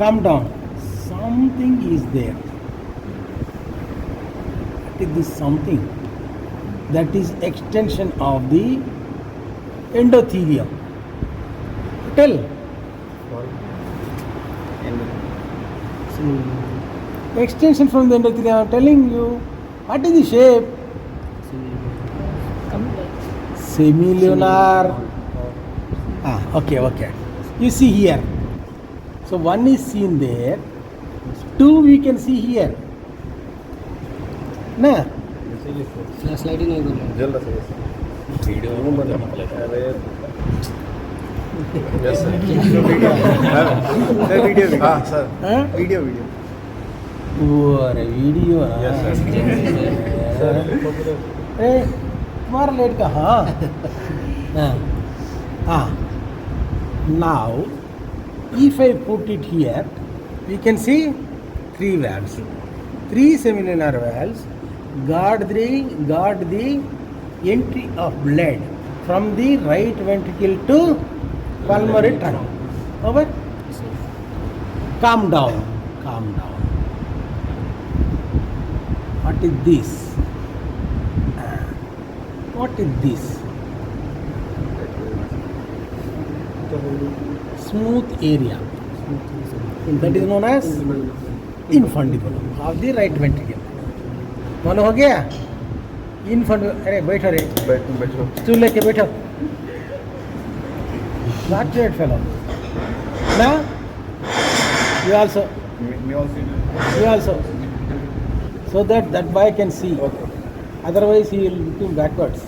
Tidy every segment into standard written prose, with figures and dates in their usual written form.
Calm down. Something is there. What is this something? That is extension of the endothelium. Tell. Extension from the endothelium. I am telling you. What is the shape? Semilunar. Okay. You see here. So one is seen there. Two we can see here. Na? Flashlight ही नहीं बोल रहा जल्द से video में बंद अरे yes sir video हाँ सर वीडियो अरे वीडियो यस सर अरे तुम्हारा लेट का हाँ now if I put it here we can see three valves, three semilunar valves guard the entry of blood from the right ventricle to pulmonary trunk. Over. Calm down. What is this? Smooth area. That is known as infundibulum of the right ventricle. मालूम हो गया? अरे बैठो रे, stool लेके बैठो. Not great fellow. Now, you also. So that boy can see. Otherwise, he will become backwards.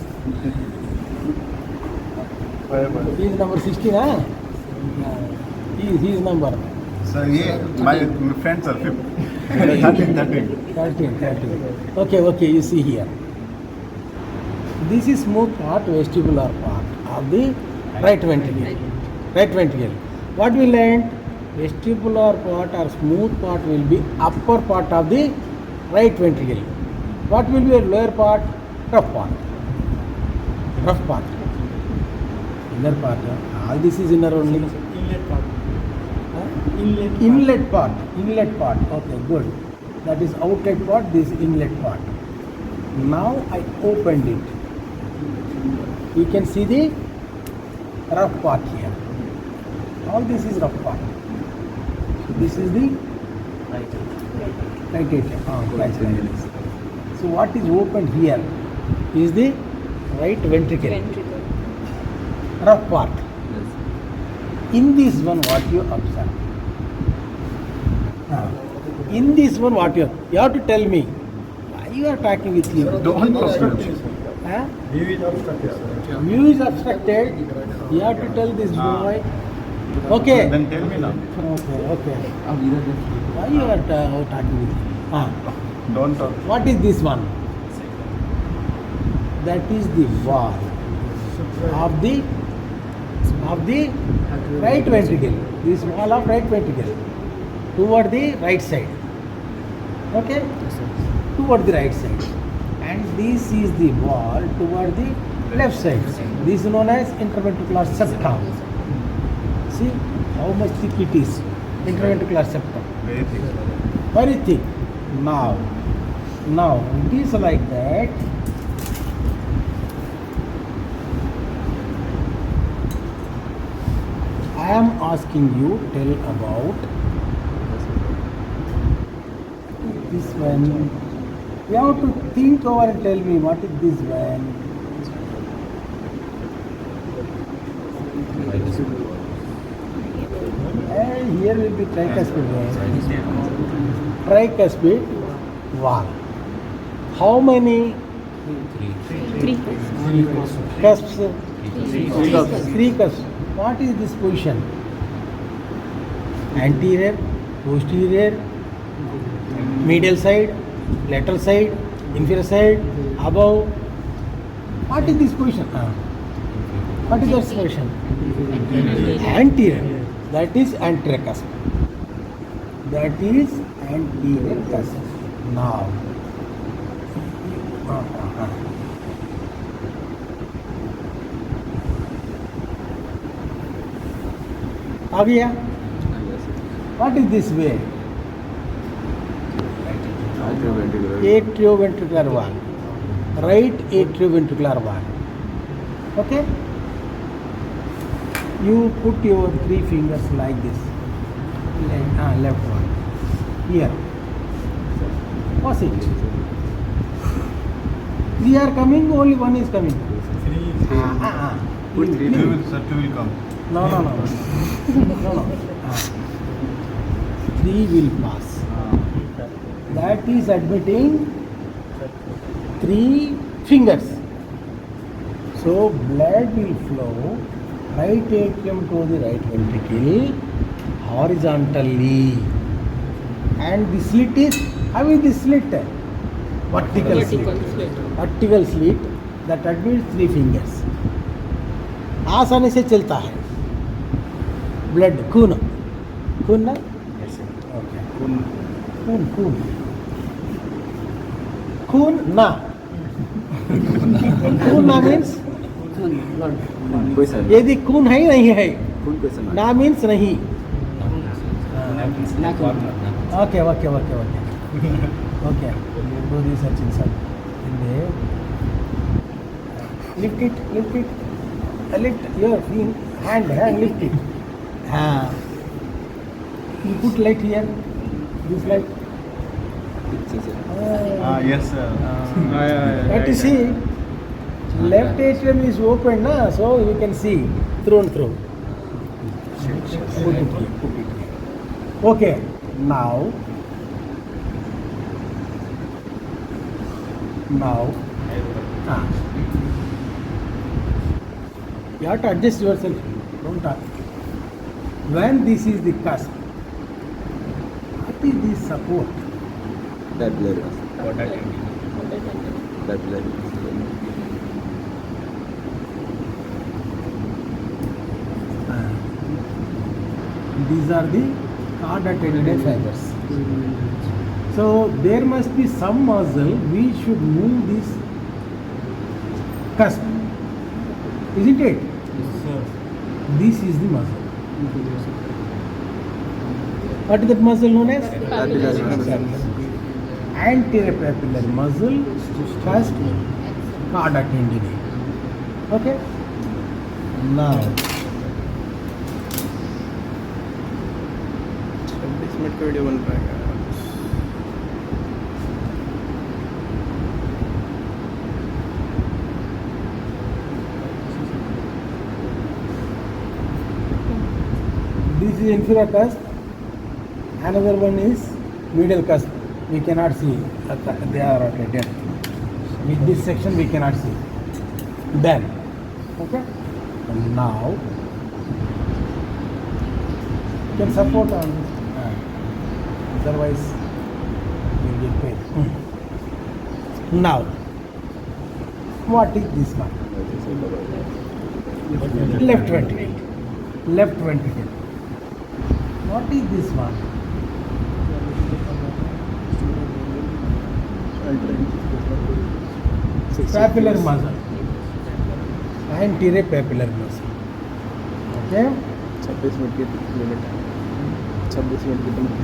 He is number 16, huh? He is number. Sir ये my friends are 13. Okay, you see here. This is smooth part, vestibular part of the right ventricle. What we learned? Vestibular part or smooth part will be upper part of the right ventricle. What will be a lower part? Rough part. Inner part. All this is inner only. Inlet part. Okay, good. That is outlet part, this inlet part. Now I opened it. You can see the rough part here. All this is rough part. So this is the right atrium. So what is opened here is the right ventricle. Rough part. In this one, what you observe? In this one, what you have to tell me. Why you are talking with you? Don't obstruct. View is obstructed. You have to tell this boy. Okay. Then tell me now. Okay. Why you are talking with him? Don't talk. What is this one? That is the wall of the right ventricle. This wall of right ventricle toward the right side. Okay? Toward the right side. And this is the wall toward the left side. This is known as interventricular septum. See how much thick it is. Interventricular septum. Very thick. Now it is like that. I am asking you, tell about this one. You have to think over and tell me what is this one. And here will be tricuspid vein. Tricuspid valve. How many? Three. Cusps? Three cusps. What is this position? Anterior, posterior, medial side, lateral side, inferior side, above. What is this position? What is that position? Anterior. That is anterior cusp. That is anterior cusp. Now. आ गया. What is this way? Atrioventricular wall. Right atrioventricular wall. Okay? You put your 3 fingers like this. Left one. Here. What's it? 3 are coming, only 1 is coming. Put 3 will come. No. No. 3 will pass. That is admitting 3 fingers. So blood will flow right atrium to the right ventricle horizontally. And the slit is, how is the slit? Vertical slit. Vertical slit that admits 3 fingers. आसानी से चलता है blood खून ना okay खून ना means यदि खून है नहीं है ना मीन्स नहीं okay do this such inside in there lift it lift your hand lift it you put light here this light Yes, sir. but you see left atrium is open na, so you can see through and through. Put it here. Okay, now you have to adjust yourself. Don't talk. When this is the cusp, what is this support? That blood. These are the cord-attended fibers. So there must be some muscle. We should move this cusp, isn't it? Yes, sir. This is the muscle. What is that muscle known as? Anterior papillary muscle, cusp, cord-attended. Okay. Now. Video बन पाएगा This is inferior cusp. Another one is medial cusp. We cannot see. They are at a depth. With this section we cannot see. Then, okay. And now you can support on this. Otherwise, you will get paid. Now, what is this one? Left ventricle. Left ventricle. What is this one? Papillary muscle. Anterior papillary muscle. Okay? 26 minute की limit है 26 minute की limit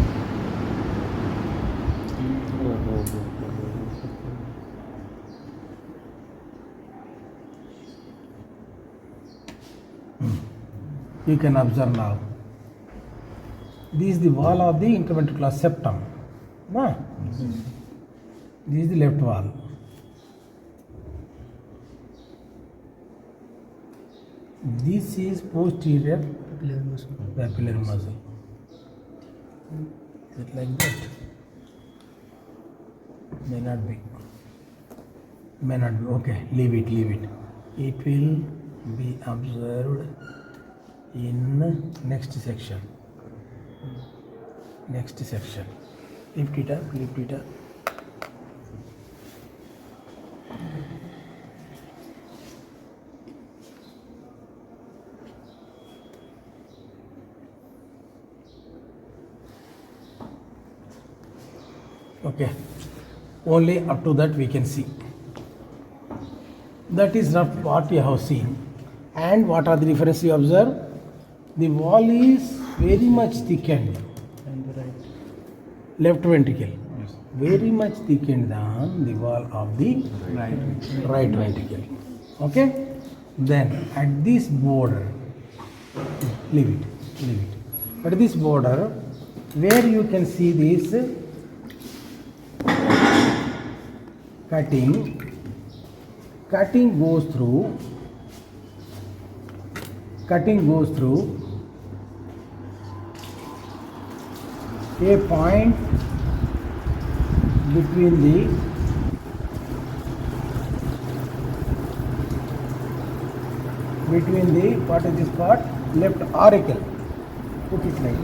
You can observe now. This is the wall of the interventricular septum. No? This is the left wall. This is posterior papillary muscle. Is it like that? May not be. Okay, leave it. It will be observed in next section. Lift it up. Okay, only up to that we can see. That is rough what you have seen. And what are the differences you observe? The wall is very much thickened. left ventricle, very much thickened than the wall of the right ventricle. Okay? Then at this border, leave it. At this border, where you can see this cutting goes through a point between the what is this part? Left auricle. Put it like.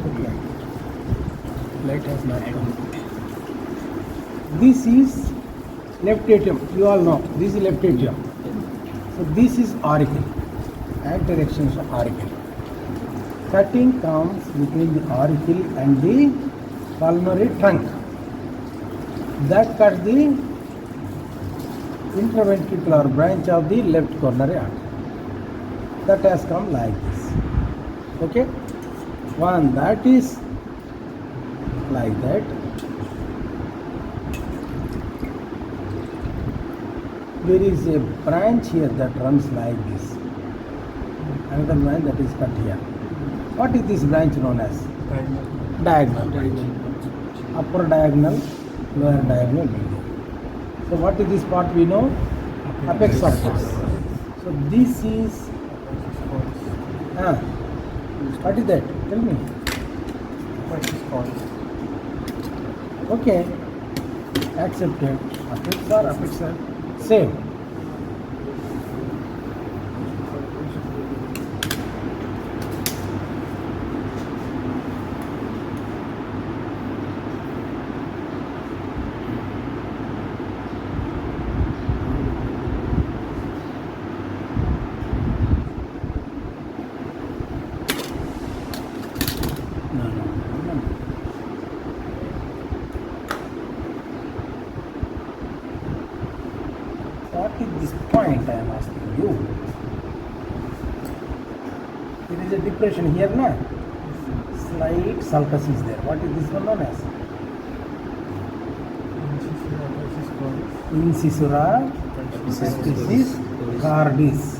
Light has not come. This is left atrium. You all know this is left atrium. So this is auricle. And directions of auricle. Cutting comes between the auricle and the pulmonary trunk. That cuts the interventricular branch of the left coronary artery. That has come like this. Okay? One that is like that. There is a branch here that runs like this. Another branch that is cut here. What is this branch known as? Diagonal branch. Upper diagonal, lower diagonal medial. So what is this part we know? Apex surface. So this is what is that? Tell me. What is called? Okay. Accepted. Apex or same. No. What is this point I am asking you? There is a depression here, na? Slight sulcus is there. What is this one known as? Incisura epicis cordis.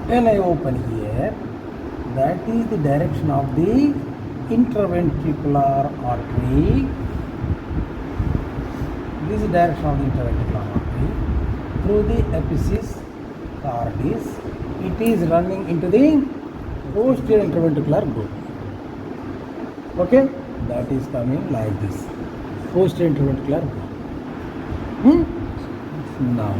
When I open here, that is the direction of the interventricular artery. This is the direction of the interventricular artery through the epicis cordis. It is running into the posterior interventricular group. Okay, that is coming like this. Posterior interventricular group. Now,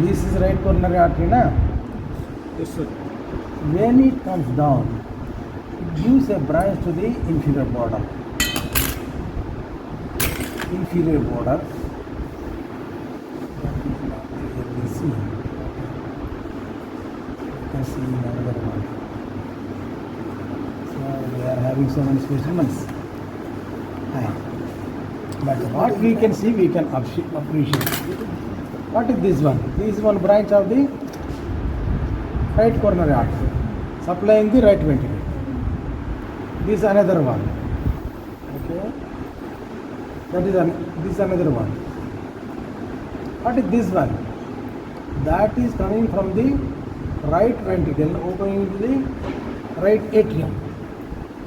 this is right coronary artery, na? Yes, sir. When it comes down, it gives a branch to the inferior border. Inferior border. Here we see. You can see another one. So we are having so many specimens. But what we can see, we can appreciate. What is this one? This is one branch of the right coronary artery, supplying the right ventricle. This is another one. Okay. This is another one. What is this one? That is coming from the right ventricle, opening into the right atrium.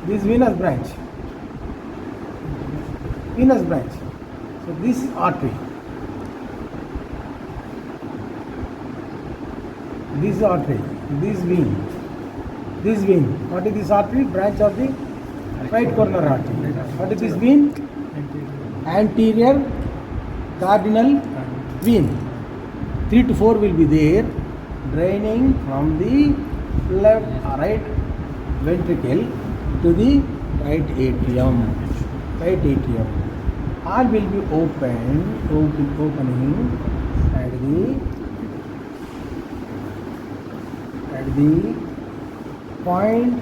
This venous branch. Venous branch. So this is artery. This is artery. This vein. This vein. What is this artery? Branch of the right coronary artery. What is this vein? Anterior cardinal vein. 3 to 4 will be there, draining from the right ventricle to the right atrium. Right atrium. All will be opening at the point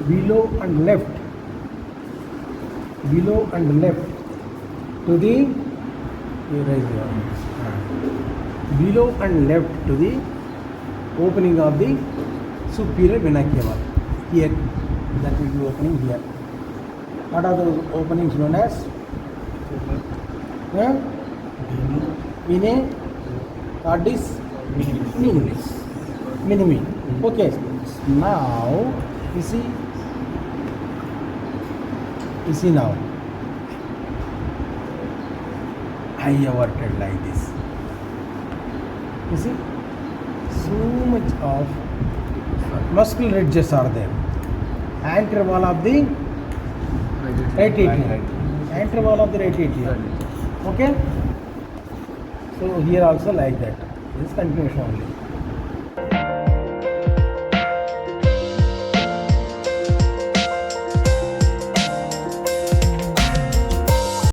below and left to the below and left to the opening of the superior vena cava. Here that will be opening here. What are those openings known as? Vene, cardis, minimis. Minimi. Okay. Now, you see now. I averted like this. You see, so much of muscular ridges are there. Anterior wall of the right atrium. Anterior wall of the right atrium. Okay. So here also like that. This is continuation only.